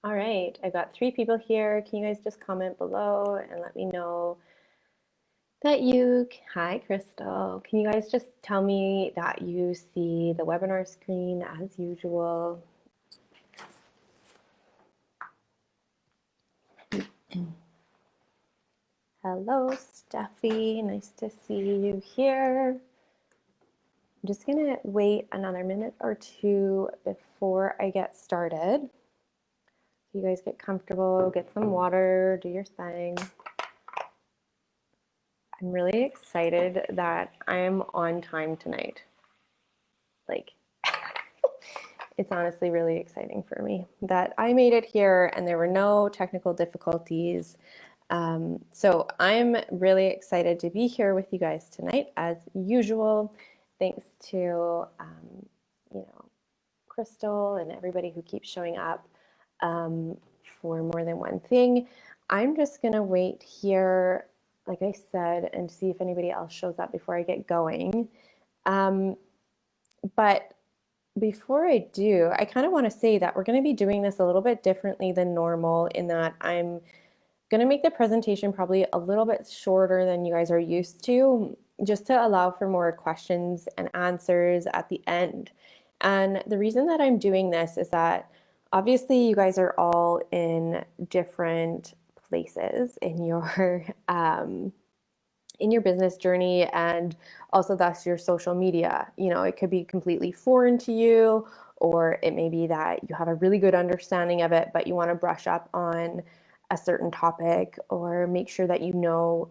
All right, I've got 3 people here. Can you guys just comment below and let me know that hi Crystal. Can you guys just tell me that you see the webinar screen as usual? Hello, Steffi. Nice to see you here. I'm just gonna wait another minute or 2 before I get started. You guys get comfortable, get some water, do your thing. I'm really excited that I'm on time tonight. Like, it's honestly really exciting for me that I made it here and there were no technical difficulties. So I'm really excited to be here with you guys tonight, as usual. Thanks to Crystal and everybody who keeps showing up for more than one thing. I'm just gonna wait here, like I said, and see if anybody else shows up before I get going. But before I do, I kind of want to say that we're going to be doing this a little bit differently than normal, in that I'm going to make the presentation probably a little bit shorter than you guys are used to, just to allow for more questions and answers at the end. And the reason that I'm doing this is that obviously you guys are all in different places in your business journey, and also thus your social media. You know, it could be completely foreign to you, or it may be that you have a really good understanding of it, but you want to brush up on a certain topic or make sure that you know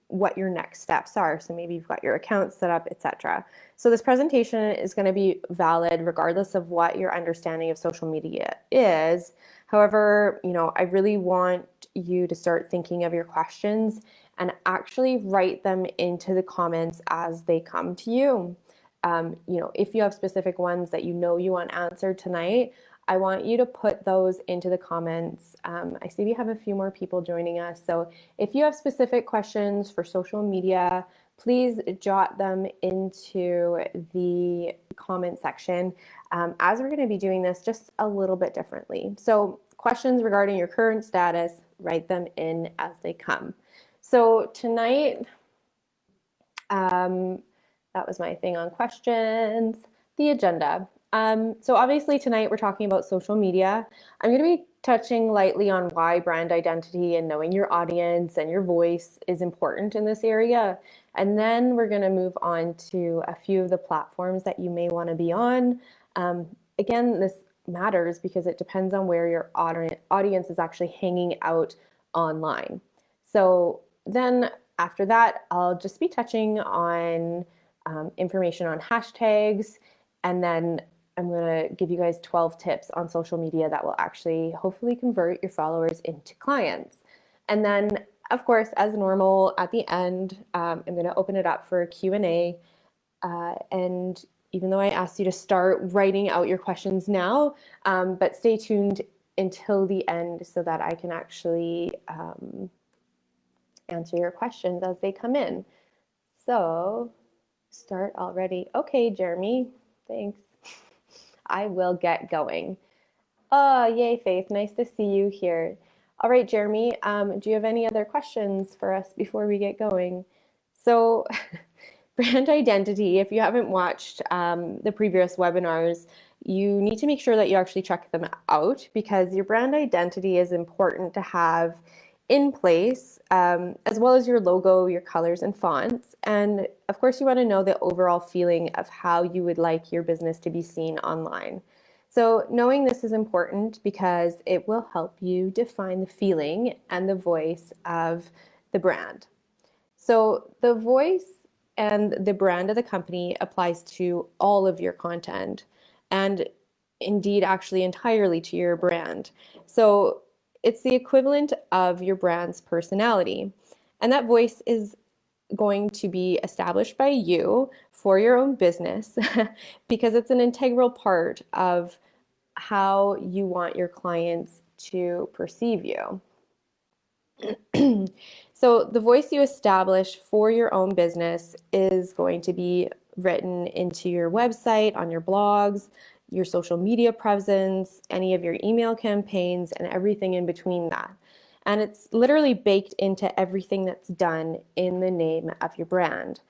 what your next steps are. So maybe you've got your account set up, etc. So this presentation is going to be valid regardless of what your understanding of social media is. However, you know, I really want you to start thinking of your questions and actually write them into the comments as they come to you. You know, if you have specific ones that you know you want answered tonight, I want you to put those into the comments. I see we have a few more people joining us. So if you have specific questions for social media, please jot them into the comment section, as we're going to be doing this just a little bit differently. So questions regarding your current status, write them in as they come. So tonight, that was my thing on questions, the agenda. So obviously tonight we're talking about social media. I'm going to be touching lightly on why brand identity and knowing your audience and your voice is important in this area. And then we're going to move on to a few of the platforms that you may want to be on. Again, this matters because it depends on where your audience is actually hanging out online. So then after that, I'll just be touching on information on hashtags, and then I'm going to give you guys 12 tips on social media that will actually hopefully convert your followers into clients. And then, of course, as normal, at the end, I'm going to open it up for a Q&A. And even though I asked you to start writing out your questions now, but stay tuned until the end so that I can actually answer your questions as they come in. So start already. Okay, Jeremy, thanks. I will get going. Oh, yay, Faith. Nice to see you here. All right, Jeremy, do you have any other questions for us before we get going? So brand identity, if you haven't watched the previous webinars, you need to make sure that you actually check them out, because your brand identity is important to have in place, as well as your logo, your colors and fonts. And of course, you want to know the overall feeling of how you would like your business to be seen online. So knowing this is important because it will help you define the feeling and the voice of the brand. So the voice and the brand of the company applies to all of your content, and indeed actually entirely to your brand. So it's the equivalent of your brand's personality. And that voice is going to be established by you for your own business because it's an integral part of how you want your clients to perceive you. So the voice you establish for your own business is going to be written into your website, on your blogs, your social media presence, any of your email campaigns, and everything in between that. And it's literally baked into everything that's done in the name of your brand.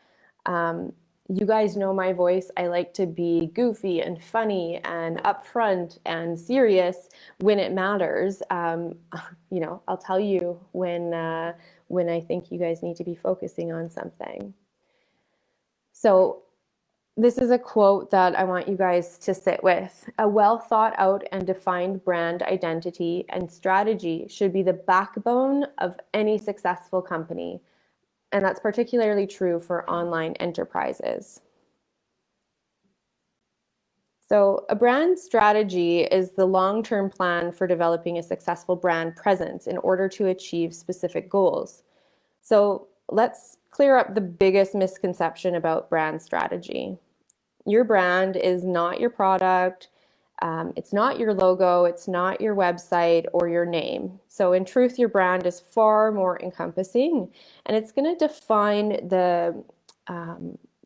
You guys know my voice. I like to be goofy and funny and upfront and serious when it matters. I'll tell you when I think you guys need to be focusing on something. So this is a quote that I want you guys to sit with. A well thought out and defined brand identity and strategy should be the backbone of any successful company. And that's particularly true for online enterprises. So a brand strategy is the long-term plan for developing a successful brand presence in order to achieve specific goals. So let's clear up the biggest misconception about brand strategy. Your brand is not your product. It's not your logo. It's not your website or your name. So in truth, your brand is far more encompassing, and it's going to define the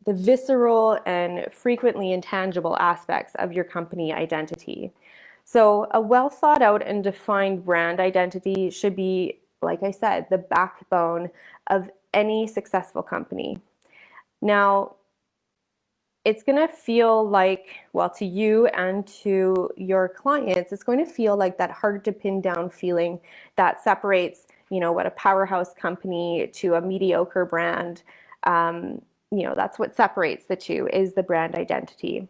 visceral and frequently intangible aspects of your company identity. So a well thought out and defined brand identity should be, like I said, the backbone of any successful company. Now, it's going to feel like, well, to you and to your clients, it's going to feel like that hard to pin down feeling that separates, what a powerhouse company to a mediocre brand. That's what separates the two, is the brand identity.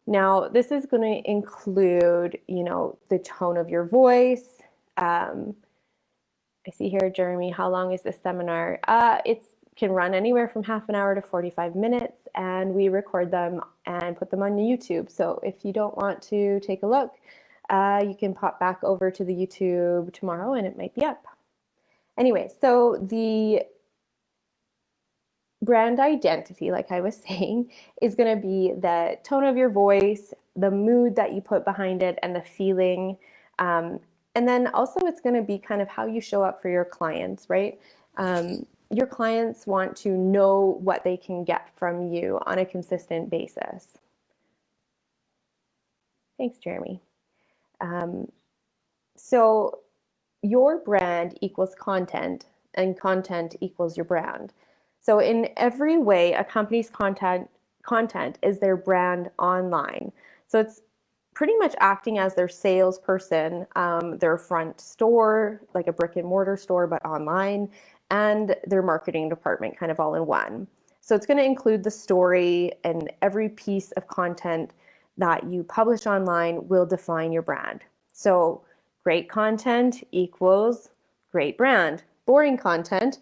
Now, this is going to include, the tone of your voice. I see here, Jeremy, how long is this seminar? It can run anywhere from half an hour to 45 minutes, and we record them and put them on YouTube. So if you don't want to take a look, you can pop back over to the YouTube tomorrow and it might be up. Anyway, so the brand identity, like I was saying, is going to be the tone of your voice, the mood that you put behind it, and the feeling. And then also it's going to be kind of how you show up for your clients, right? Your clients want to know what they can get from you on a consistent basis. Thanks, Jeremy. So your brand equals content, and content equals your brand. So in every way, a company's content is their brand online. So it's pretty much acting as their salesperson, their front store, like a brick and mortar store, but online, and their marketing department kind of all in one. So it's going to include the story, and every piece of content that you publish online will define your brand. So great content equals great brand. Boring content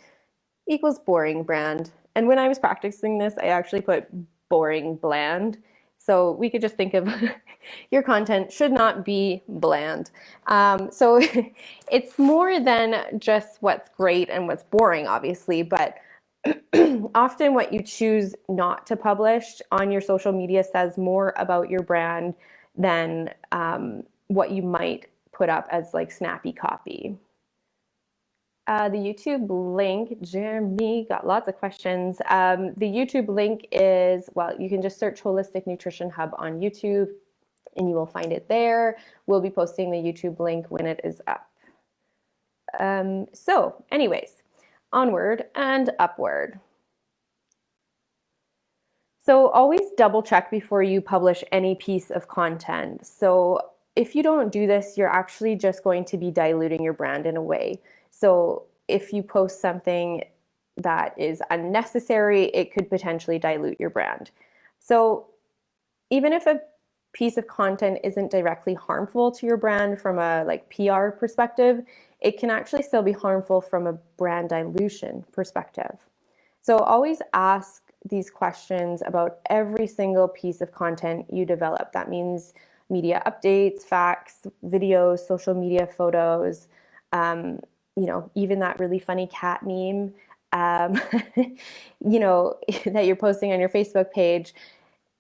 equals boring brand. And when I was practicing this, I actually put boring bland. So we could just think of your content should not be bland. So it's more than just what's great and what's boring, obviously, but often what you choose not to publish on your social media says more about your brand than what you might put up as like snappy copy. The YouTube link, Jeremy got lots of questions. The YouTube link is, well, you can just search Holistic Nutrition Hub on YouTube and you will find it there. We'll be posting the YouTube link when it is up. So anyways, onward and upward. So always double check before you publish any piece of content. So if you don't do this, you're actually just going to be diluting your brand in a way. So if you post something that is unnecessary, it could potentially dilute your brand. So even if a piece of content isn't directly harmful to your brand from a PR perspective, it can actually still be harmful from a brand dilution perspective. So always ask these questions about every single piece of content you develop. That means media updates, facts, videos, social media photos, even that really funny cat meme, that you're posting on your Facebook page.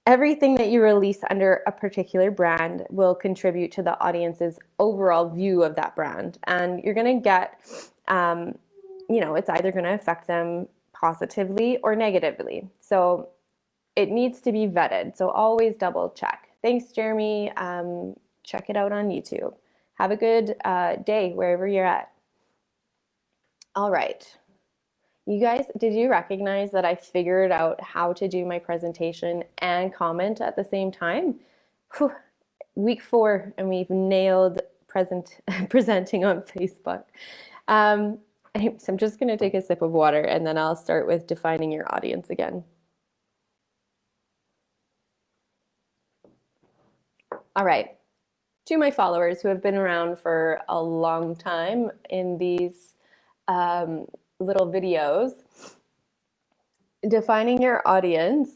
Everything that you release under a particular brand will contribute to the audience's overall view of that brand. And you're going to get, it's either going to affect them positively or negatively. So it needs to be vetted. So always double check. Thanks, Jeremy. Check it out on YouTube. Have a good day wherever you're at. All right. You guys, did you recognize that I figured out how to do my presentation and comment at the same time? Whew. Week 4, and we've nailed presenting on Facebook. So I'm just going to take a sip of water, and then I'll start with defining your audience again. All right. To my followers who have been around for a long time in these little videos, defining your audience,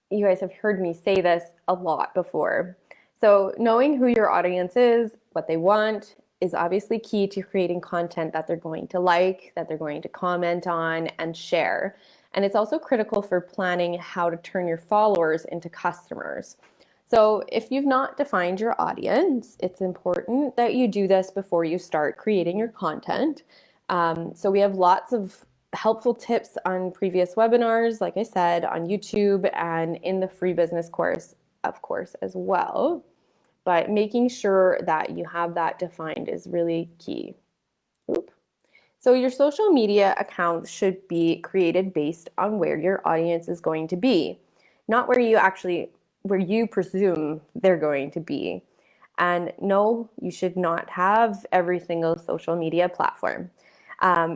you guys have heard me say this a lot before. So knowing who your audience is, what they want, is obviously key to creating content that they're going to like, that they're going to comment on and share. And it's also critical for planning how to turn your followers into customers. So if you've not defined your audience, it's important that you do this before you start creating your content. So we have lots of helpful tips on previous webinars, like I said, on YouTube and in the free business course, of course, as well. But making sure that you have that defined is really key. Oop. So your social media accounts should be created based on where your audience is going to be, not where you presume they're going to be. And no, you should not have every single social media platform.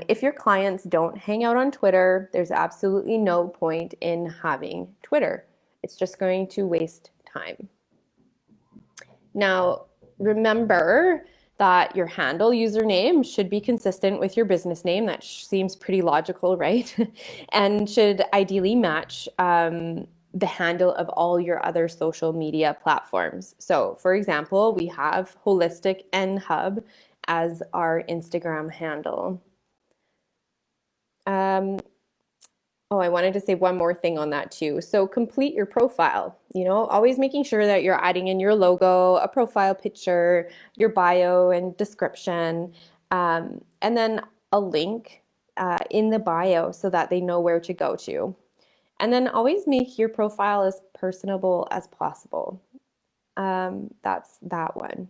If your clients don't hang out on Twitter, there's absolutely no point in having Twitter. It's just going to waste time. Now, remember that your handle username should be consistent with your business name. That seems pretty logical, right? And should ideally match the handle of all your other social media platforms. So, for example, we have Holistic N Hub as our Instagram handle. I wanted to say one more thing on that too. So complete your profile, always making sure that you're adding in your logo, a profile picture, your bio and description, and then a link in the bio so that they know where to go to. And then always make your profile as personable as possible. That's that one.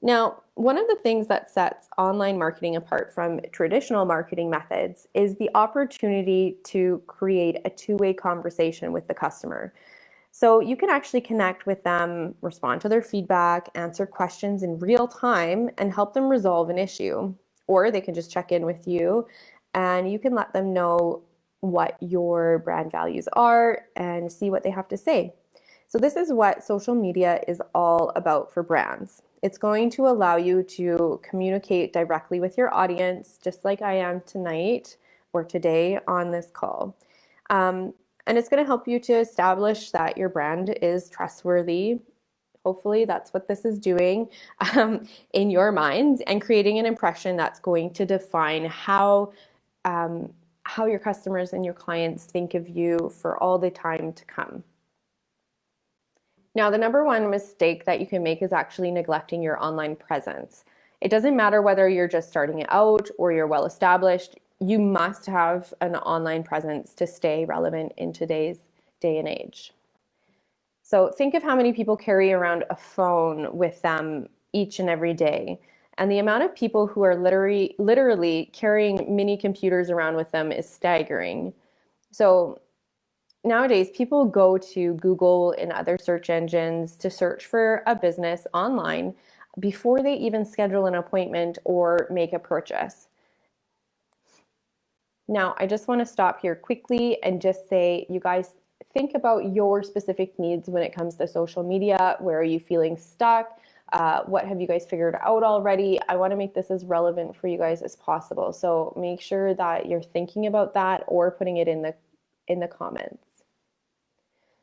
Now, one of the things that sets online marketing apart from traditional marketing methods is the opportunity to create a two-way conversation with the customer. So you can actually connect with them, respond to their feedback, answer questions in real time, and help them resolve an issue. Or they can just check in with you, and you can let them know what your brand values are and see what they have to say. So this is what social media is all about for brands. It's going to allow you to communicate directly with your audience, just like I am tonight or today on this call. And it's going to help you to establish that your brand is trustworthy. Hopefully that's what this is doing in your minds, and creating an impression that's going to define how your customers and your clients think of you for all the time to come. Now, the number one mistake that you can make is actually neglecting your online presence. It doesn't matter whether you're just starting out or you're well established, you must have an online presence to stay relevant in today's day and age. So think of how many people carry around a phone with them each and every day. And the amount of people who are literally carrying mini computers around with them is staggering. So nowadays, people go to Google and other search engines to search for a business online before they even schedule an appointment or make a purchase. Now, I just want to stop here quickly and just say, you guys, think about your specific needs when it comes to social media. Where are you feeling stuck? What have you guys figured out already? I want to make this as relevant for you guys as possible. So make sure that you're thinking about that or putting it in the comments.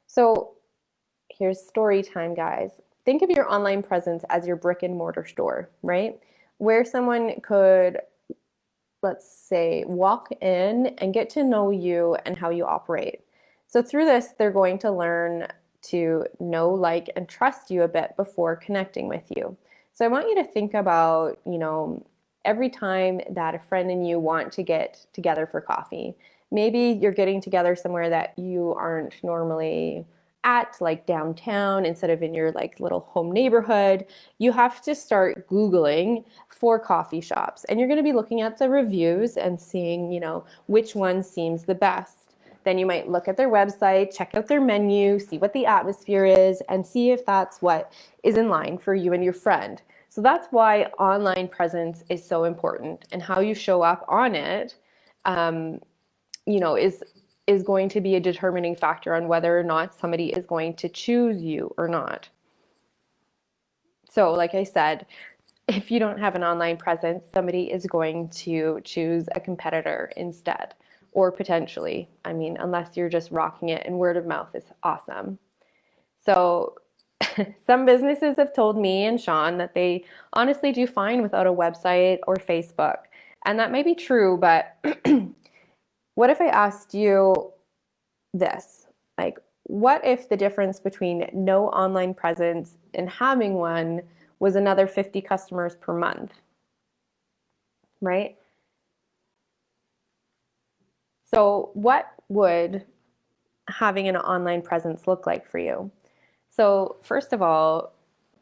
So here's story time, guys. Think of your online presence as your brick and mortar store, right? Where someone could, let's say, walk in and get to know you and how you operate. So through this, they're going to learn to know, like, and trust you a bit before connecting with you. So I want you to think about, every time that a friend and you want to get together for coffee. Maybe you're getting together somewhere that you aren't normally at like downtown instead of in your like little home neighborhood, you have to start Googling for coffee shops. And you're going to be looking at the reviews and seeing, you know, which one seems the best. Then you might look at their website, check out their menu, see what the atmosphere is, and see if that's what is in line for you and your friend. So that's why online presence is so important, and how you show up on it, you know, is going to be a determining factor on whether or not somebody is going to choose you or not. So like I said, if you don't have an online presence, somebody is going to choose a competitor instead, or potentially. I mean, unless you're just rocking it and word of mouth is awesome. So some businesses have told me and Sean that they honestly do fine without a website or Facebook. And that may be true, but what if I asked you this? Like, what if the difference between no online presence and having one was another 50 customers per month, right? So what would having an online presence look like for you? So first of all,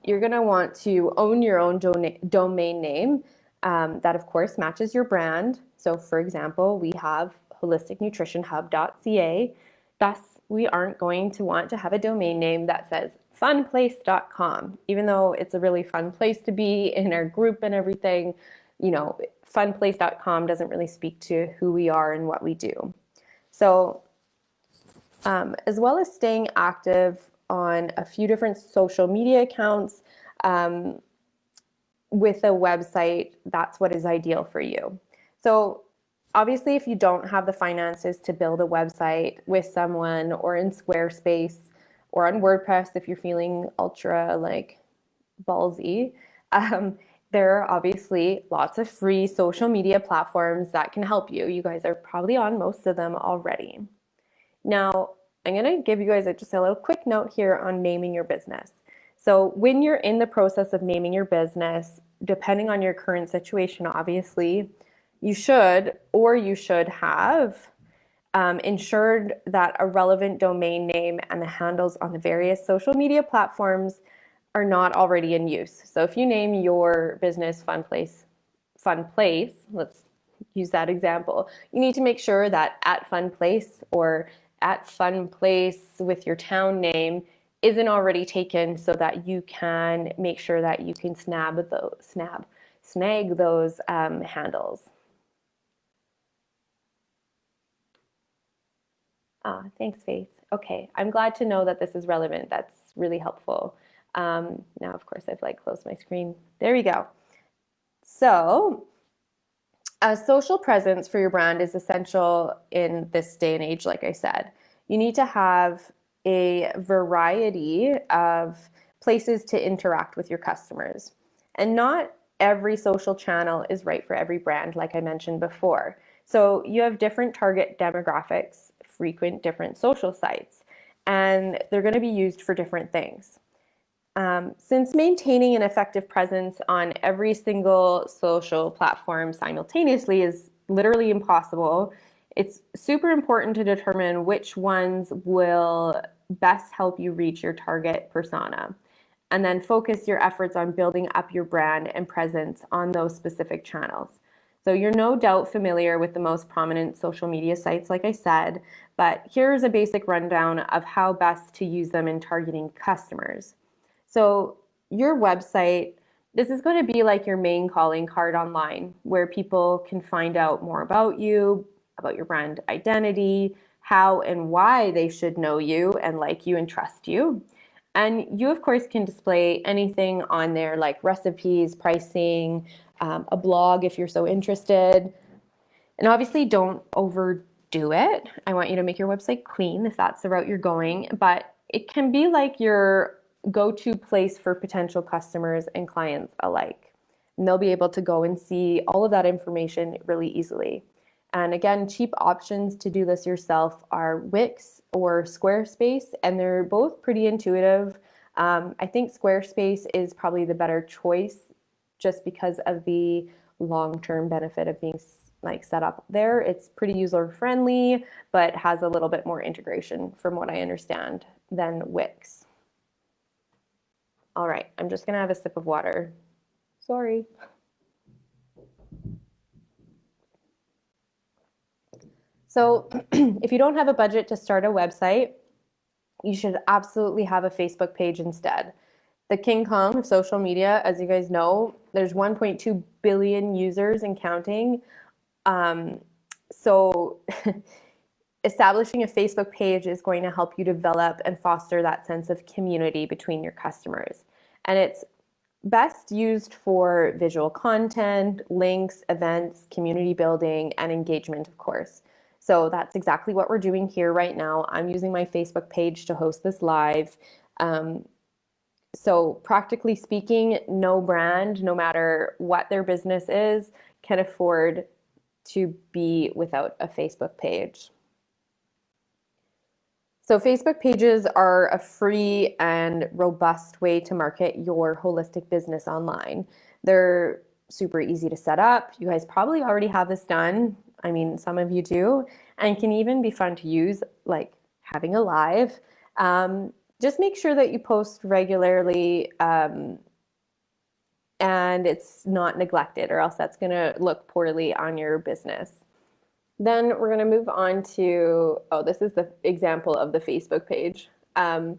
you're going to want to own your own domain name that, of course, matches your brand. So for example, we have holisticnutritionhub.ca. Thus, we aren't going to want to have a domain name that says funplace.com, even though it's a really fun place to be in our group and everything. You know, funplace.com doesn't really speak to who we are and what we do. So as well as staying active on a few different social media accounts, with a website, that's what is ideal for you. So obviously, if you don't have the finances to build a website with someone, or in Squarespace, or on WordPress, if you're feeling ultra like ballsy, there are obviously lots of free social media platforms that can help you. You guys are probably on most of them already. Now, I'm going to give you guys just a little quick note here on naming your business. So when you're in the process of naming your business, depending on your current situation, obviously, you should have ensured that a relevant domain name and the handles on the various social media platforms are not already in use. So if you name your business Fun Place, let's use that example, you need to make sure that at Fun Place or at Fun Place with your town name isn't already taken, so that you can make sure that you can snag those handles. Thanks, Faith. Okay, I'm glad to know that this is relevant. That's really helpful. Now, of course, I've like closed my screen. There we go. So, a social presence for your brand is essential in this day and age, like I said. You need to have a variety of places to interact with your customers. And not every social channel is right for every brand, like I mentioned before. So you have different target demographics, frequent different social sites, and they're going to be used for different things. Since maintaining an effective presence on every single social platform simultaneously is literally impossible, it's super important to determine which ones will best help you reach your target persona, and then focus your efforts on building up your brand and presence on those specific channels. So you're no doubt familiar with the most prominent social media sites, like I said, but here's a basic rundown of how best to use them in targeting customers. So your website, this is going to be like your main calling card online, where people can find out more about you, about your brand identity, how and why they should know you and like you and trust you. And you, of course, can display anything on there like recipes, pricing, a blog if you're so interested. And obviously, don't overdo it. I want you to make your website clean if that's the route you're going, but it can be like your go-to place for potential customers and clients alike. And they'll be able to go and see all of that information really easily. And again, cheap options to do this yourself are Wix or Squarespace, and they're both pretty intuitive. I think Squarespace is probably the better choice just because of the long-term benefit of being like set up there. It's pretty user-friendly, but has a little bit more integration from what I understand than Wix. All right, I'm just gonna have a sip of water. Sorry. So if you don't have a budget to start a website, you should absolutely have a Facebook page instead. The King Kong of social media, as you guys know, there's 1.2 billion users and counting. So establishing a Facebook page is going to help you develop and foster that sense of community between your customers. And it's best used for visual content, links, events, community building, and engagement, of course. So that's exactly what we're doing here right now. I'm using my Facebook page to host this live. So practically speaking, no brand, no matter what their business is, can afford to be without a Facebook page. So Facebook pages are a free and robust way to market your holistic business online. They're super easy to set up. You guys probably already have this done. I mean, some of you do, and can even be fun to use, like having a live. Just make sure that you post regularly and it's not neglected, or else that's going to look poorly on your business. Then we're going to move on to, this is the example of the Facebook page. So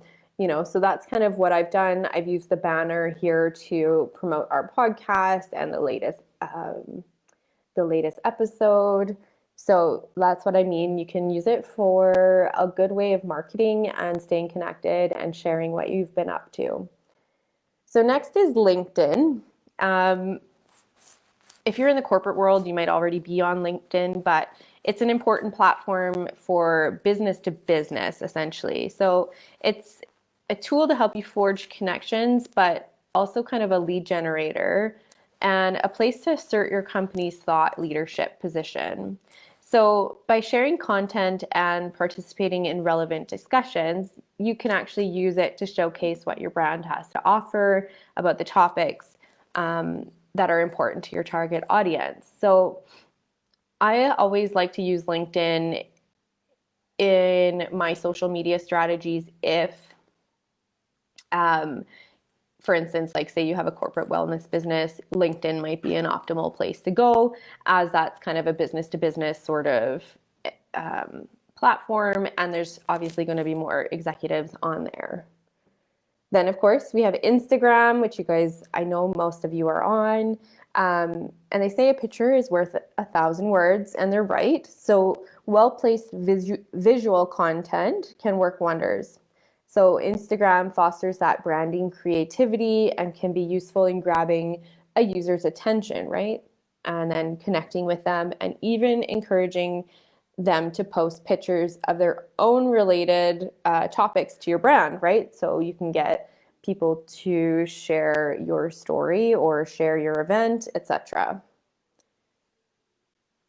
that's kind of what I've done. I've used the banner here to promote our podcast and the latest episode. So that's what I mean. You can use it for a good way of marketing and staying connected and sharing what you've been up to. So next is LinkedIn. If you're in the corporate world, you might already be on LinkedIn, but it's an important platform for business to business, essentially. So it's a tool to help you forge connections, but also kind of a lead generator and a place to assert your company's thought leadership position. So by sharing content and participating in relevant discussions, you can actually use it to showcase what your brand has to offer about the topics that are important to your target audience. So I always like to use LinkedIn in my social media strategies if, for instance, like say you have a corporate wellness business, LinkedIn might be an optimal place to go, as that's kind of a business to business sort of platform, and there's obviously going to be more executives on there. Then, of course, we have Instagram, which you guys, I know most of you are on. And they say a picture is worth 1,000 words, and they're right. So well-placed visual content can work wonders. So Instagram fosters that branding creativity and can be useful in grabbing a user's attention, right? And then connecting with them and even encouraging them to post pictures of their own related topics to your brand, right? So you can get people to share your story or share your event, etc.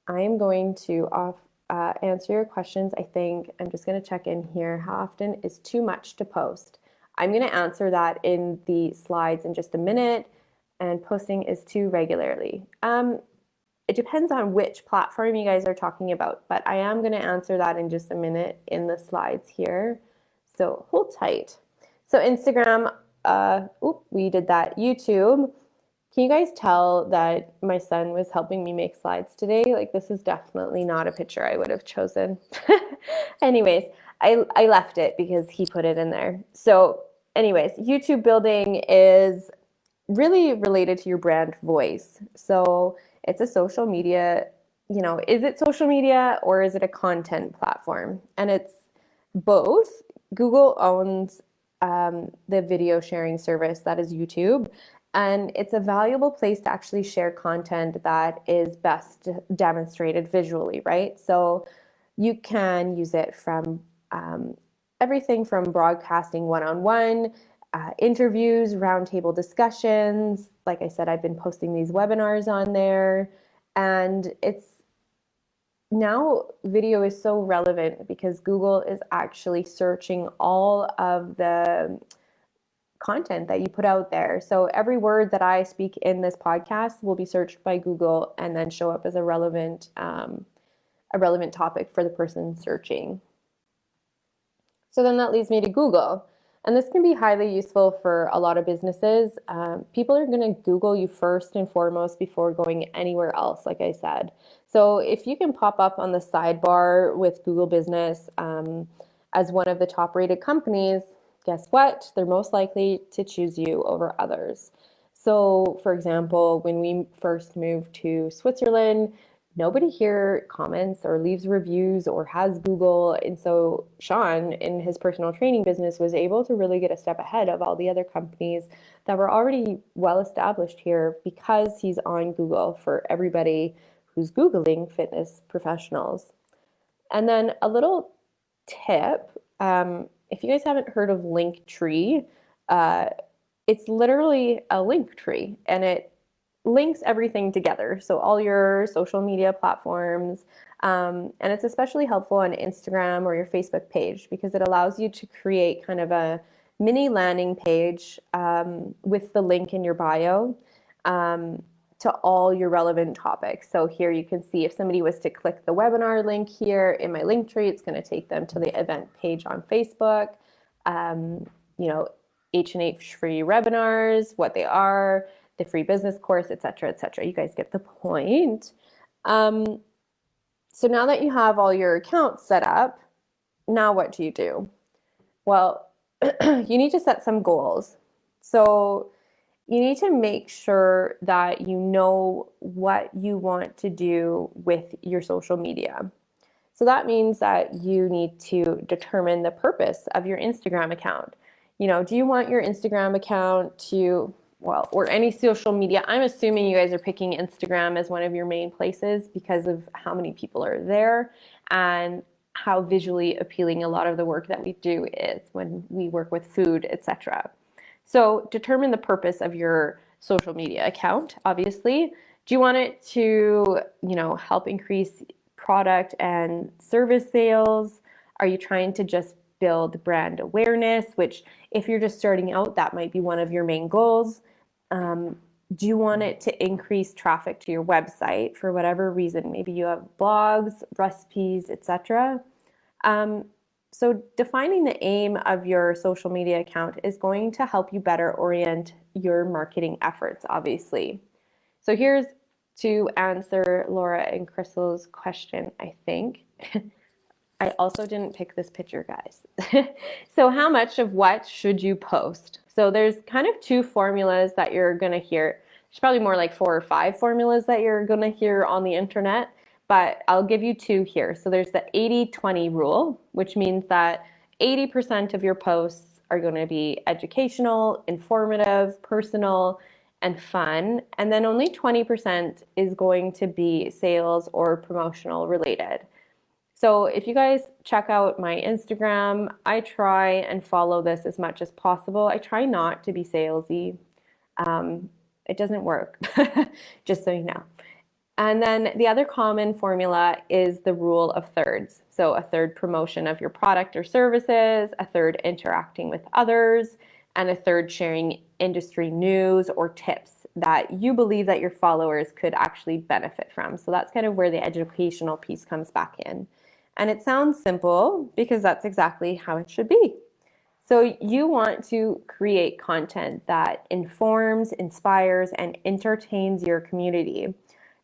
I am going to answer your questions. I think I'm just going to check in here. How often is too much to post? I'm going to answer that in the slides in just a minute, and posting is too regularly. It depends on which platform you guys are talking about, but I am going to answer that in just a minute in the slides here. So hold tight. So Instagram, we did that. YouTube. Can you guys tell that my son was helping me make slides today? Like, this is definitely not a picture I would have chosen. Anyways, I left it because he put it in there. So anyways, YouTube building is really related to your brand voice. So it's a social media, is it social media or is it a content platform? And it's both. Google owns the video sharing service that is YouTube. And it's a valuable place to actually share content that is best demonstrated visually, right? So you can use it from everything from broadcasting one-on-one, interviews, roundtable discussions. Like I said, I've been posting these webinars on there. And now video is so relevant because Google is actually searching all of the content that you put out there. So every word that I speak in this podcast will be searched by Google and then show up as a relevant topic for the person searching. So then that leads me to Google. And this can be highly useful for a lot of businesses. People are going to Google you first and foremost before going anywhere else, like I said. So if you can pop up on the sidebar with Google Business as one of the top rated companies, guess what? They're most likely to choose you over others. So, for example, when we first moved to Switzerland, nobody here comments or leaves reviews or has Google. And so Sean, in his personal training business, was able to really get a step ahead of all the other companies that were already well established here because he's on Google for everybody who's Googling fitness professionals. And then a little tip, if you guys haven't heard of Linktree, uh, it's literally a link tree and it links everything together. So all your social media platforms, and it's especially helpful on Instagram or your Facebook page because it allows you to create kind of a mini landing page with the link in your bio to all your relevant topics. So here you can see if somebody was to click the webinar link here in my link tree, it's going to take them to the event page on Facebook. You know, HNH free webinars, what they are, the free business course, etc., etc. You guys get the point. So now that you have all your accounts set up, now what do you do? Well, you need to set some goals. So you need to make sure that you know what you want to do with your social media. So that means that you need to determine the purpose of your Instagram account. You know, do you want your Instagram account to, well, or any social media? I'm assuming you guys are picking Instagram as one of your main places because of how many people are there and how visually appealing a lot of the work that we do is when we work with food, etc. So determine the purpose of your social media account, obviously. Do you want it to, help increase product and service sales? Are you trying to just build brand awareness, which if you're just starting out, that might be one of your main goals. Do you want it to increase traffic to your website for whatever reason? Maybe you have blogs, recipes, etc. So defining the aim of your social media account is going to help you better orient your marketing efforts, obviously. So here's to answer Laura and Crystal's question, I think. I also didn't pick this picture, guys. So how much of what should you post? So there's kind of two formulas that you're going to hear. There's probably more like 4 or 5 formulas that you're going to hear on the internet, but I'll give you 2 here. So there's the 80-20 rule, which means that 80% of your posts are going to be educational, informative, personal, and fun. And then only 20% is going to be sales or promotional related. So if you guys check out my Instagram, I try and follow this as much as possible. I try not to be salesy. It doesn't work, just so you know. And then the other common formula is the rule of thirds. So a third promotion of your product or services, a third interacting with others, and a third sharing industry news or tips that you believe that your followers could actually benefit from. So that's kind of where the educational piece comes back in. And it sounds simple because that's exactly how it should be. So you want to create content that informs, inspires, and entertains your community.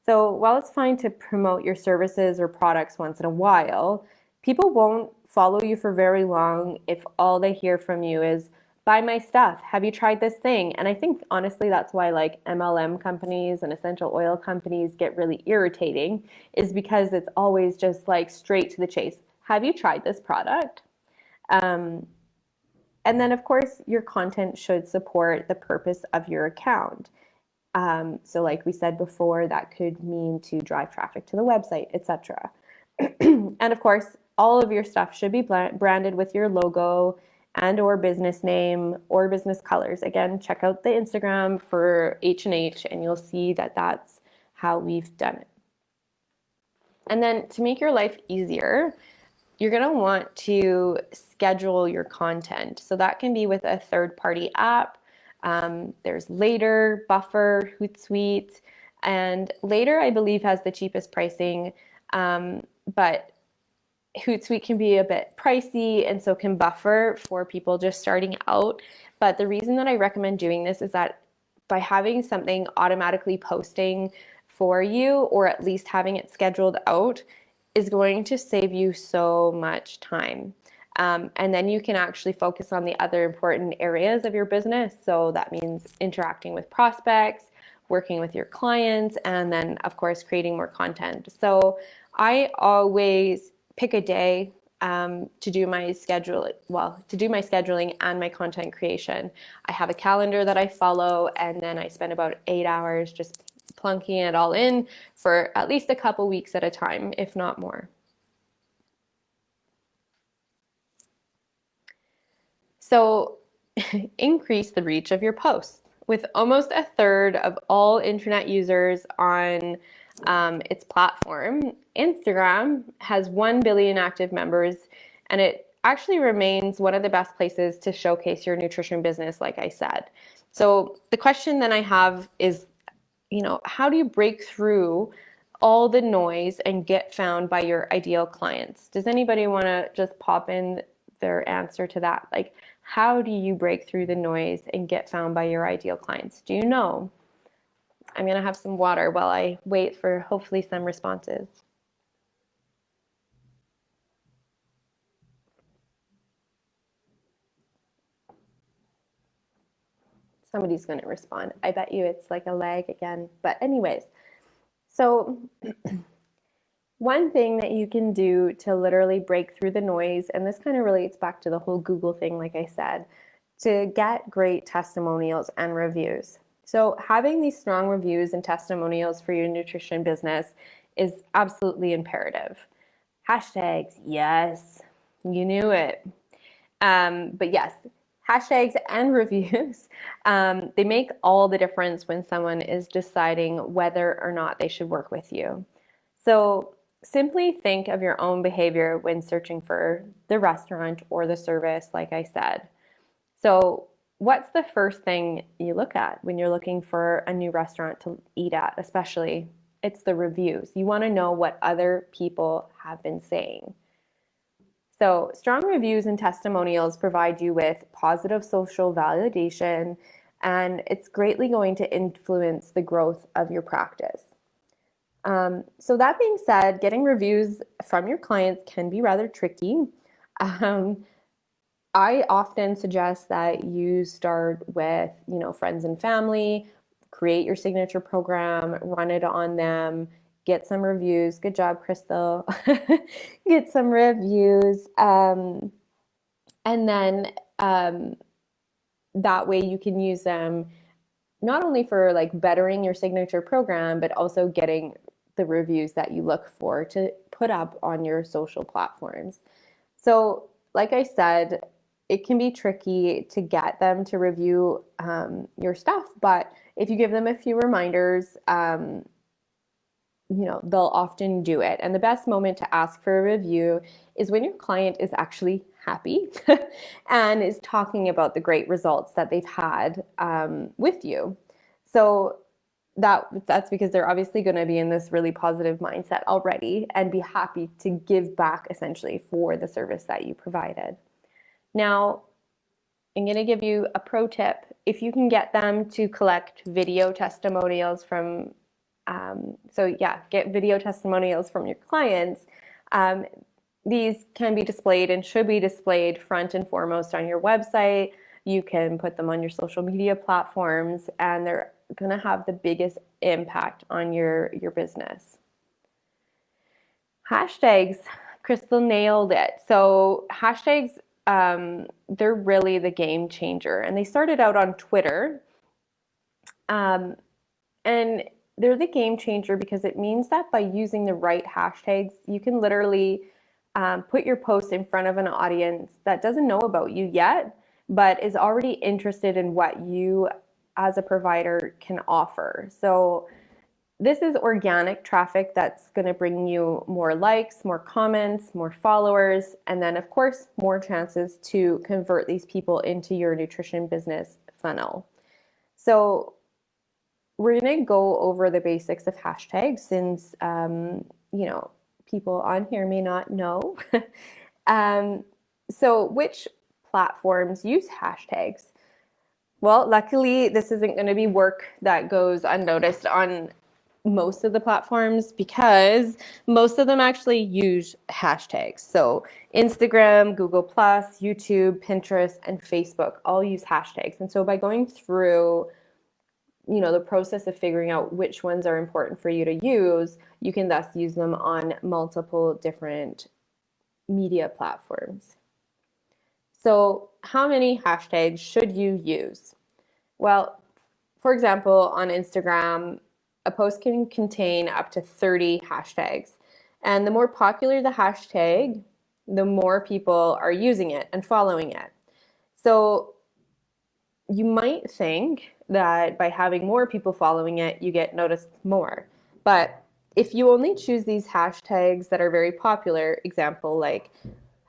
So while it's fine to promote your services or products once in a while, people won't follow you for very long if all they hear from you is, buy my stuff, have you tried this thing? And I think honestly that's why like MLM companies and essential oil companies get really irritating, is because it's always just like straight to the chase. Have you tried this product? And then of course your content should support the purpose of your account. So like we said before, that could mean to drive traffic to the website, etc. And of course, all of your stuff should be branded with your logo and or business name or business colors. Again, check out the Instagram for HNH and you'll see that that's how we've done it. And then to make your life easier, you're going to want to schedule your content. So that can be with a third-party app. There's Later, Buffer, Hootsuite, and Later I believe has the cheapest pricing, but Hootsuite can be a bit pricey, and so can Buffer for people just starting out. But the reason that I recommend doing this is that by having something automatically posting for you, or at least having it scheduled out, is going to save you so much time. And then you can actually focus on the other important areas of your business. So that means interacting with prospects, working with your clients, and then, of course, creating more content. So I always pick a day to do my scheduling and my content creation. I have a calendar that I follow, and then I spend about 8 hours just plunking it all in for at least a couple weeks at a time, if not more. So increase the reach of your posts. With almost a third of all internet users on its platform, Instagram has 1 billion active members, and it actually remains one of the best places to showcase your nutrition business, like I said. So the question then I have is, how do you break through all the noise and get found by your ideal clients? Does anybody want to just pop in their answer to that? Like, how do you break through the noise and get found by your ideal clients? Do you know? I'm going to have some water while I wait for hopefully some responses. Somebody's going to respond. I bet you it's like a lag again. But anyways, so one thing that you can do to literally break through the noise, and this kind of relates back to the whole Google thing, like I said, to get great testimonials and reviews. So having these strong reviews and testimonials for your nutrition business is absolutely imperative. Hashtags, yes, you knew it. But yes, hashtags and reviews, they make all the difference when someone is deciding whether or not they should work with you. So simply think of your own behavior when searching for the restaurant or the service, like I said. So what's the first thing you look at when you're looking for a new restaurant to eat at, especially? It's the reviews. You want to know what other people have been saying. So strong reviews and testimonials provide you with positive social validation, and it's greatly going to influence the growth of your practice. So that being said, getting reviews from your clients can be rather tricky. I often suggest that you start with, friends and family, create your signature program, run it on them, get some reviews. Good job, Crystal. Get some reviews. And then that way you can use them not only for like bettering your signature program, but also getting the reviews that you look for to put up on your social platforms. So, like I said, it can be tricky to get them to review your stuff, but if you give them a few reminders, they'll often do it. And the best moment to ask for a review is when your client is actually happy and is talking about the great results that they've had with you. So that's because they're obviously going to be in this really positive mindset already and be happy to give back essentially for the service that you provided. Now, I'm going to give you a pro tip. If you can get them to collect video testimonials from, get video testimonials from your clients. These can be displayed and should be displayed front and foremost on your website. You can put them on your social media platforms, and they're going to have the biggest impact on your business. Hashtags, Crystal nailed it. So hashtags, they're really the game changer, and they started out on Twitter, and they're the game changer because it means that by using the right hashtags, you can literally put your post in front of an audience that doesn't know about you yet, but is already interested in what you as a provider can offer. So this is organic traffic that's going to bring you more likes, more comments, more followers, and then of course, more chances to convert these people into your nutrition business funnel. So we're going to go over the basics of hashtags since, people on here may not know. So which platforms use hashtags? Well, luckily, this isn't going to be work that goes unnoticed on most of the platforms because most of them actually use hashtags. So Instagram, Google+, YouTube, Pinterest, and Facebook all use hashtags. And so by going through, the process of figuring out which ones are important for you to use, you can thus use them on multiple different media platforms. So how many hashtags should you use? Well, for example, on Instagram, a post can contain up to 30 hashtags. And the more popular the hashtag, the more people are using it and following it. So you might think that by having more people following it, you get noticed more. But if you only choose these hashtags that are very popular, example like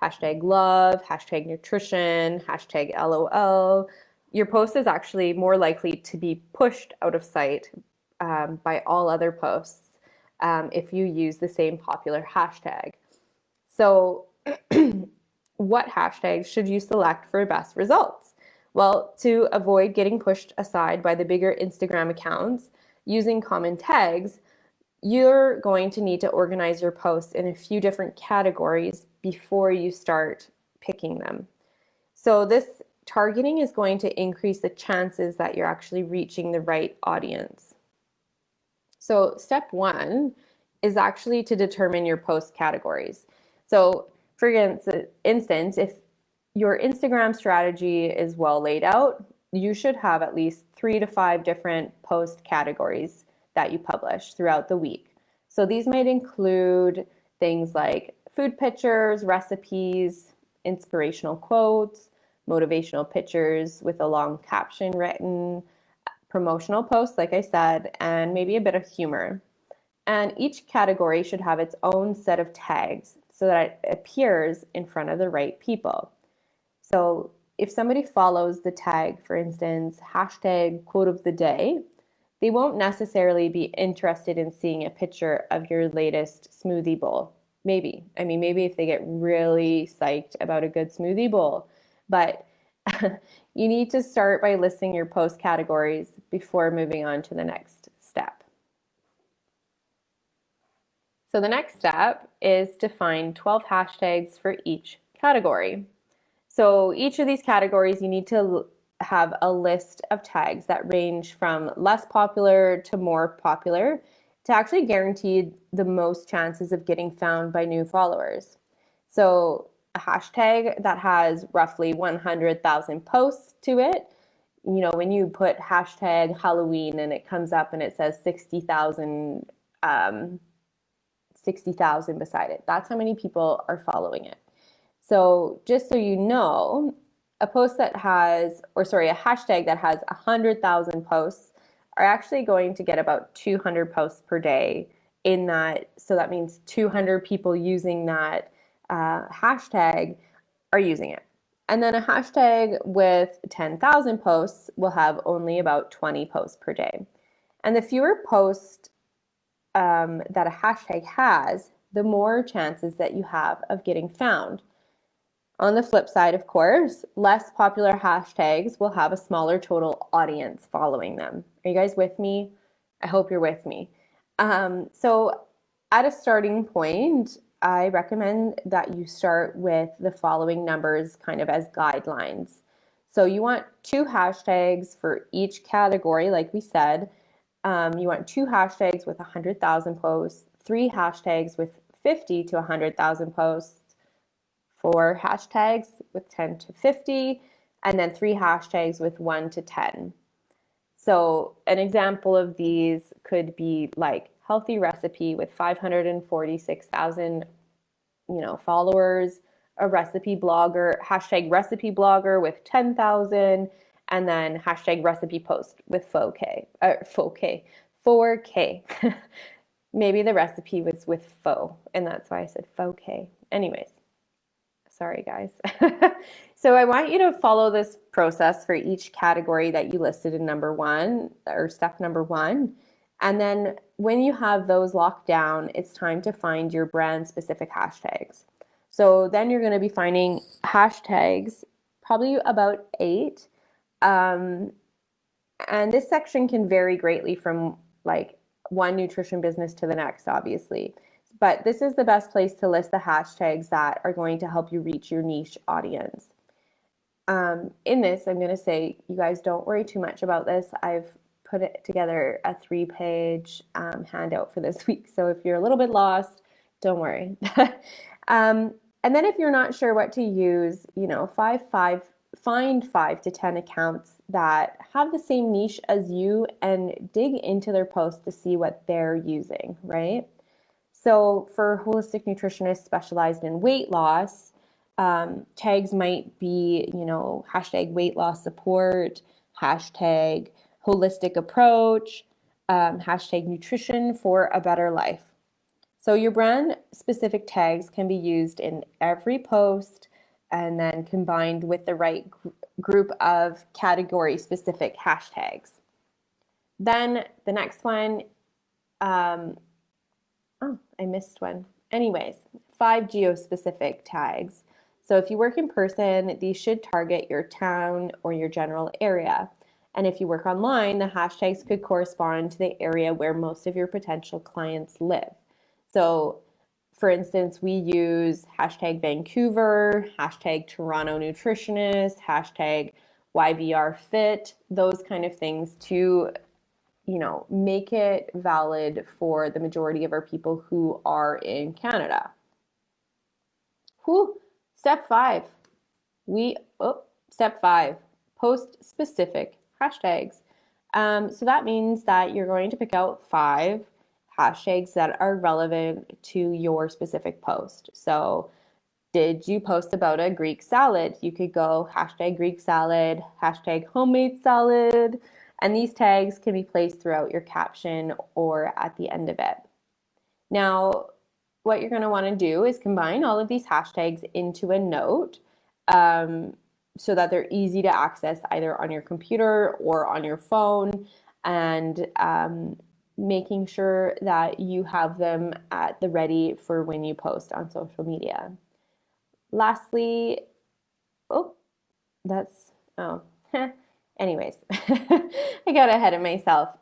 hashtag love, hashtag nutrition, hashtag LOL, your post is actually more likely to be pushed out of sight by all other posts if you use the same popular hashtag. So what hashtags should you select for best results? Well, to avoid getting pushed aside by the bigger Instagram accounts, using common tags, you're going to need to organize your posts in a few different categories before you start picking them. So this targeting is going to increase the chances that you're actually reaching the right audience. So step one is actually to determine your post categories. So for instance, if your Instagram strategy is well laid out, you should have at least 3 to 5 different post categories that you publish throughout the week. So these might include things like food pictures, recipes, inspirational quotes, motivational pictures with a long caption written, promotional posts, like I said, and maybe a bit of humor. And each category should have its own set of tags so that it appears in front of the right people. So if somebody follows the tag, for instance, hashtag quote of the day, they won't necessarily be interested in seeing a picture of your latest smoothie bowl. Maybe if they get really psyched about a good smoothie bowl, but you need to start by listing your post categories before moving on to the next step. So the next step is to find 12 hashtags for each category. So each of these categories, you need to have a list of tags that range from less popular to more popular to actually guarantee the most chances of getting found by new followers. So a hashtag that has roughly 100,000 posts to it, when you put hashtag Halloween and it comes up and it says 60,000 beside it, that's how many people are following it. So just so you know, a hashtag that has 100,000 posts are actually going to get about 200 posts per day in that. So that means 200 people using that hashtag are using it. And then a hashtag with 10,000 posts will have only about 20 posts per day. And the fewer posts that a hashtag has, the more chances that you have of getting found. On the flip side, of course, less popular hashtags will have a smaller total audience following them. Are you guys with me? I hope you're with me. So at a starting point, I recommend that you start with the following numbers kind of as guidelines. So you want 2 hashtags for each category, like we said. You want 2 hashtags with 100,000 posts, 3 hashtags with 50 to 100,000 posts, 4 hashtags with 10 to 50, and then 3 hashtags with 1 to 10. So an example of these could be like healthy recipe with 546,000, followers, a recipe blogger, hashtag recipe blogger with 10,000, and then hashtag recipe post with 4K. Maybe the recipe was with faux, and that's why I said 4K. Anyways. Sorry, guys. So I want you to follow this process for each category that you listed in number 1 or step number 1. And then when you have those locked down, it's time to find your brand specific hashtags. So then you're going to be finding hashtags, probably about 8. Um, and this section can vary greatly from like one nutrition business to the next, obviously. But this is the best place to list the hashtags that are going to help you reach your niche audience. In this, I'm going to say, you guys don't worry too much about this. I've put it together a 3-page handout for this week. So if you're a little bit lost, don't worry. And then if you're not sure what to use, find 5 to 10 accounts that have the same niche as you and dig into their posts to see what they're using, right? So for holistic nutritionists specialized in weight loss, tags might be, hashtag weight loss support, hashtag holistic approach, hashtag nutrition for a better life. So your brand specific tags can be used in every post and then combined with the right group of category specific hashtags. Then the next one, oh, I missed one. Anyways, 5 geo specific tags. So if you work in person, these should target your town or your general area. And if you work online, the hashtags could correspond to the area where most of your potential clients live. So for instance, we use hashtag Vancouver, hashtag Toronto Nutritionist, hashtag YVR Fit, those kind of things to, make it valid for the majority of our people who are in Canada. Step 5. Step 5, post specific hashtags. So that means that you're going to pick out 5 hashtags that are relevant to your specific post. So did you post about a Greek salad? You could go hashtag Greek salad, hashtag homemade salad, and these tags can be placed throughout your caption or at the end of it. Now, what you're going to want to do is combine all of these hashtags into a note so that they're easy to access either on your computer or on your phone, and making sure that you have them at the ready for when you post on social media. Lastly, anyways, I got ahead of myself.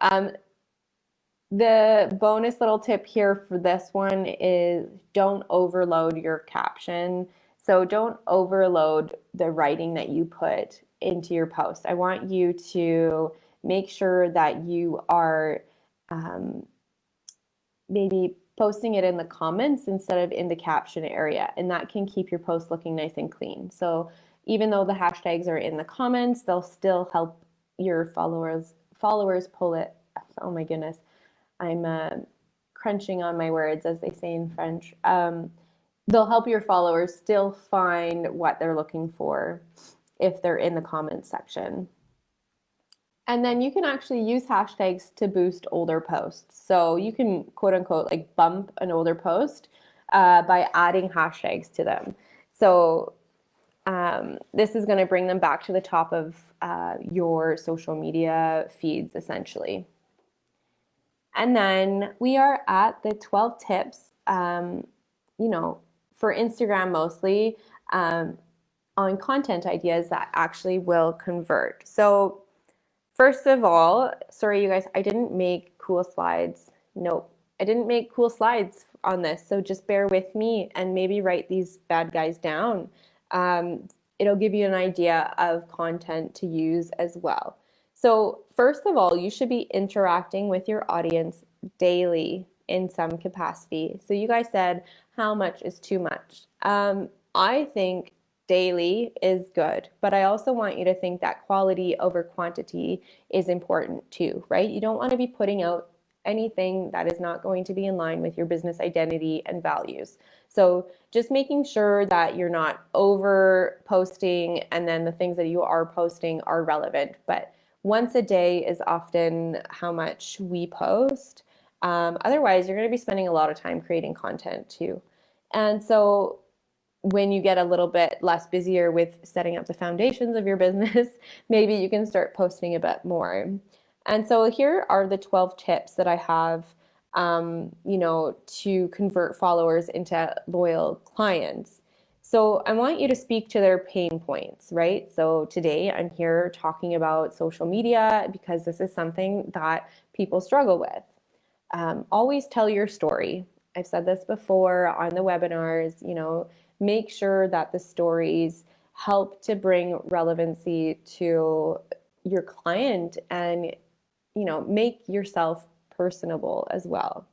The bonus little tip here for this one is don't overload your caption. So don't overload the writing that you put into your post. I want you to make sure that you are maybe posting it in the comments instead of in the caption area, and that can keep your post looking nice and clean. So even though the hashtags are in the comments, they'll still help your followers pull it. Oh my goodness, I'm crunching on my words, as they say in French. They'll help your followers still find what they're looking for if they're in the comments section. And then you can actually use hashtags to boost older posts. So you can quote unquote like bump an older post by adding hashtags to them. So this is going to bring them back to the top of your social media feeds essentially. And then we are at the 12 tips, for Instagram mostly, on content ideas that actually will convert. So first of all, sorry you guys, I didn't make cool slides. Nope, I didn't make cool slides on this. So just bear with me and maybe write these bad guys down. It'll give you an idea of content to use as well. So first of all, you should be interacting with your audience daily in some capacity. So you guys said, how much is too much? I think daily is good, but I also want you to think that quality over quantity is important too, right? You don't want to be putting out anything that is not going to be in line with your business identity and values. So just making sure that you're not over posting and then the things that you are posting are relevant. But once a day is often how much we post. Otherwise, you're going to be spending a lot of time creating content too. And so when you get a little bit less busier with setting up the foundations of your business, maybe you can start posting a bit more. And so here are the 12 tips that I have, to convert followers into loyal clients. So I want you to speak to their pain points, right? So today I'm here talking about social media because this is something that people struggle with. Always tell your story. I've said this before on the webinars, make sure that the stories help to bring relevancy to your client and, make yourself personable as well.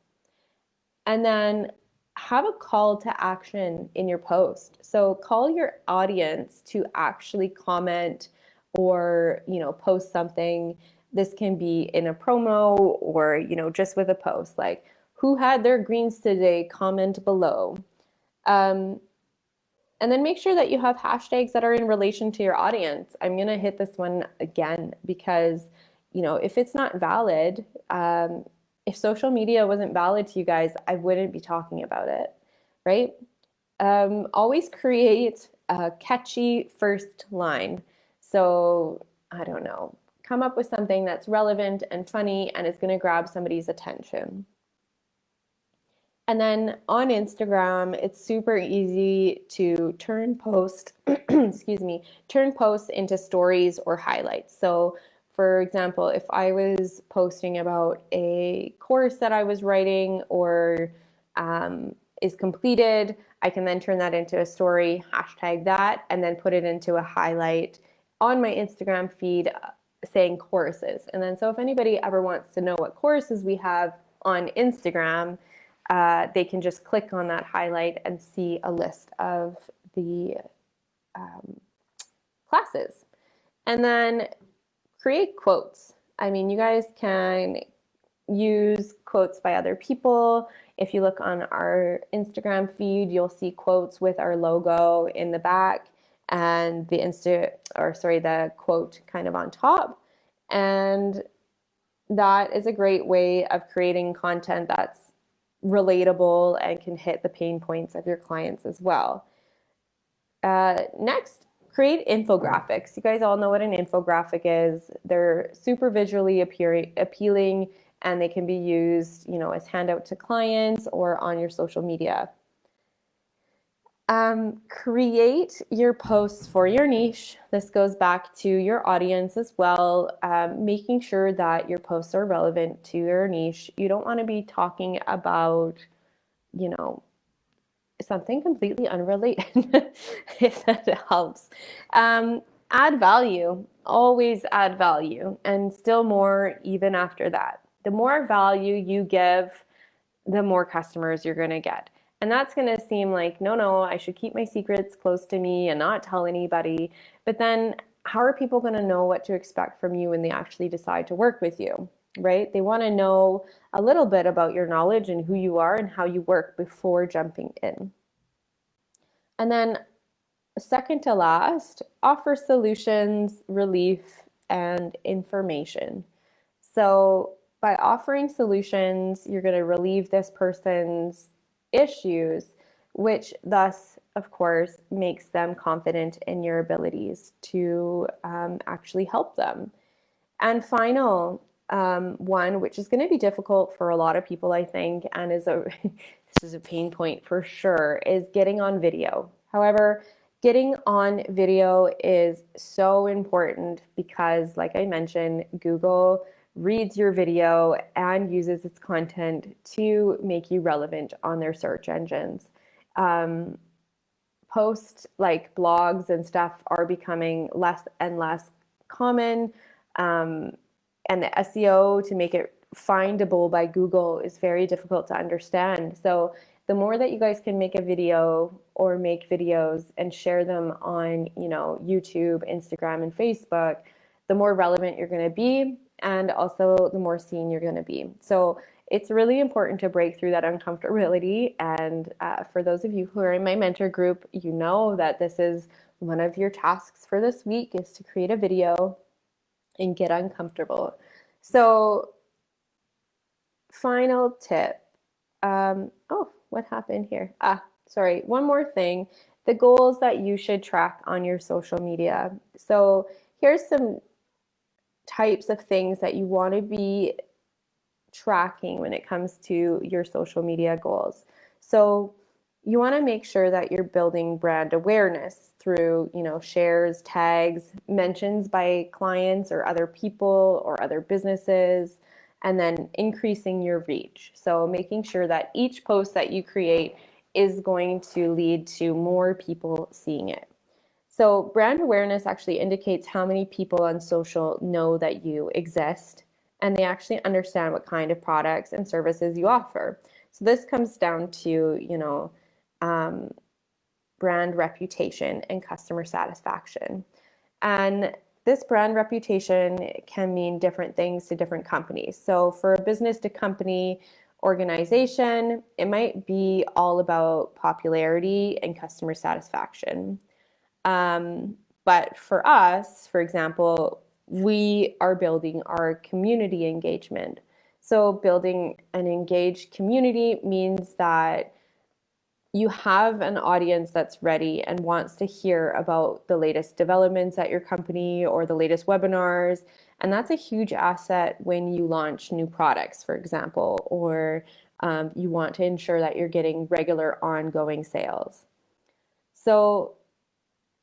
And then have a call to action in your post. So call your audience to actually comment or, post something. This can be in a promo or, just with a post like, who had their greens today? Comment below. And then make sure that you have hashtags that are in relation to your audience. I'm going to hit this one again because, if it's not valid, if social media wasn't valid to you guys, I wouldn't be talking about it, right? Always create a catchy first line. So, I don't know, come up with something that's relevant and funny and it's going to grab somebody's attention. And then on Instagram, it's super easy to turn posts into stories or highlights. So for example, if I was posting about a course that I was writing or is completed, I can then turn that into a story, hashtag that, and then put it into a highlight on my Instagram feed saying courses. And then so if anybody ever wants to know what courses we have on Instagram, they can just click on that highlight and see a list of the classes. And then create quotes. I mean, you guys can use quotes by other people. If you look on our Instagram feed, you'll see quotes with our logo in the back and the quote kind of on top. And that is a great way of creating content that's relatable and can hit the pain points of your clients as well. Next, create infographics. You guys all know what an infographic is. They're super visually appealing and they can be used, as handout to clients or on your social media. Create your posts for your niche. This goes back to your audience as well, making sure that your posts are relevant to your niche. You don't want to be talking about, something completely unrelated, if that helps. Add value, always add value, and still more even after that. The more value you give, the more customers you're going to get. And that's going to seem like, no, I should keep my secrets close to me and not tell anybody. But then how are people going to know what to expect from you when they actually decide to work with you, right? They want to know a little bit about your knowledge and who you are and how you work before jumping in. And then second to last, offer solutions, relief, and information. So by offering solutions, you're going to relieve this person's issues, which thus, of course, makes them confident in your abilities to actually help them. And final one, which is going to be difficult for a lot of people, I think, and this is a pain point for sure, is getting on video. However, getting on video is so important because, like I mentioned, Google reads your video and uses its content to make you relevant on their search engines. Posts like blogs and stuff are becoming less and less common, and the SEO to make it findable by Google is very difficult to understand. So the more that you guys can make a video or make videos and share them on, YouTube, Instagram, and Facebook, the more relevant you're going to be, and also the more seen you're going to be. So it's really important to break through that uncomfortability. And for those of you who are in my mentor group, you know that this is one of your tasks for this week is to create a video and get uncomfortable. So final tip. What happened here? Sorry, one more thing. The goals that you should track on your social media. So here's some types of things that you want to be tracking when it comes to your social media goals. So you want to make sure that you're building brand awareness through, shares, tags, mentions by clients or other people or other businesses, and then increasing your reach. So making sure that each post that you create is going to lead to more people seeing it. So brand awareness actually indicates how many people on social know that you exist, and they actually understand what kind of products and services you offer. So this comes down to, brand reputation and customer satisfaction. And this brand reputation can mean different things to different companies. So for a business to company organization, it might be all about popularity and customer satisfaction. But for us, for example, we are building our community engagement. So building an engaged community means that you have an audience that's ready and wants to hear about the latest developments at your company or the latest webinars. And that's a huge asset when you launch new products, for example, or you want to ensure that you're getting regular ongoing sales. So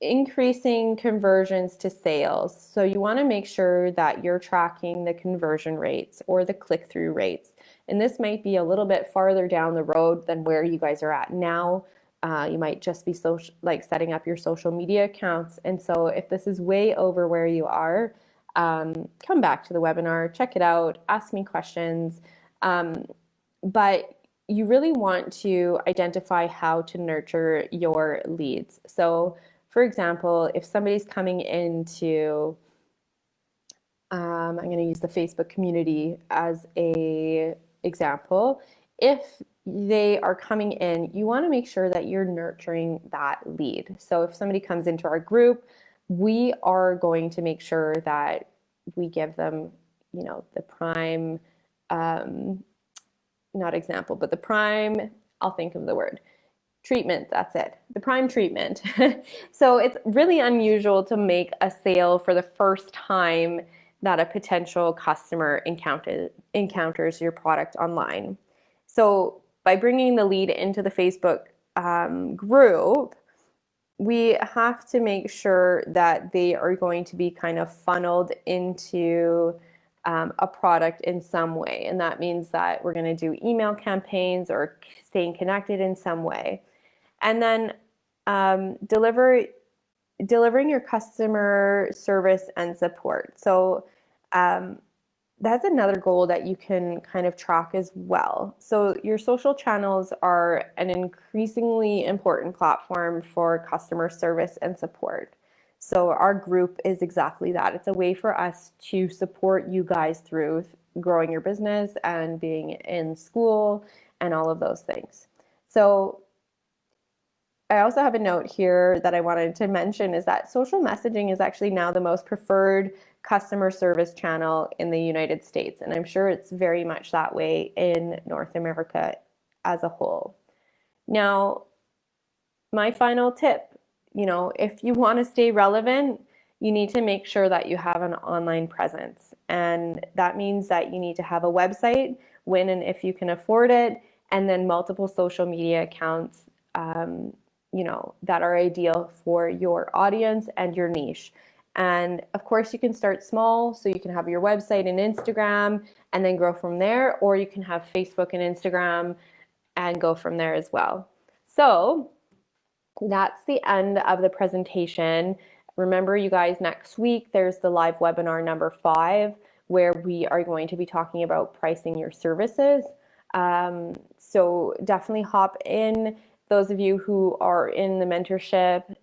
increasing conversions to sales. So you want to make sure that you're tracking the conversion rates or the click-through rates. And this might be a little bit farther down the road than where you guys are at now. You might just be setting up your social media accounts. And so if this is way over where you are, come back to the webinar, check it out, ask me questions. But you really want to identify how to nurture your leads. So for example, if somebody's coming into, I'm going to use the Facebook community as a example. If they are coming in, you want to make sure that you're nurturing that lead. So if somebody comes into our group, we are going to make sure that we give them, the prime, not example, but the prime, I'll think of the word. Treatment, that's it. The prime treatment. So it's really unusual to make a sale for the first time that a potential customer encounters your product online. So by bringing the lead into the Facebook group, we have to make sure that they are going to be kind of funneled into a product in some way. And that means that we're going to do email campaigns or staying connected in some way. And then delivering your customer service and support. So that's another goal that you can kind of track as well. So your social channels are an increasingly important platform for customer service and support. So our group is exactly that. It's a way for us to support you guys through growing your business and being in school and all of those things. So I also have a note here that I wanted to mention is that social messaging is actually now the most preferred customer service channel in the United States. And I'm sure it's very much that way in North America as a whole. Now, my final tip, if you want to stay relevant, you need to make sure that you have an online presence. And that means that you need to have a website when and if you can afford it, and then multiple social media accounts that are ideal for your audience and your niche. And of course, you can start small, so you can have your website and Instagram and then grow from there, or you can have Facebook and Instagram and go from there as well. So that's the end of the presentation. Remember, you guys, next week there's the live webinar number 5, where we are going to be talking about pricing your services. So definitely hop in. Those of you who are in the mentorship,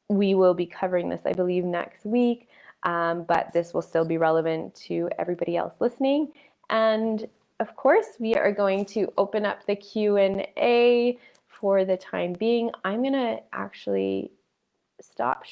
we will be covering this, I believe, next week, but this will still be relevant to everybody else listening. And of course, we are going to open up the Q&A for the time being. I'm going to actually stop.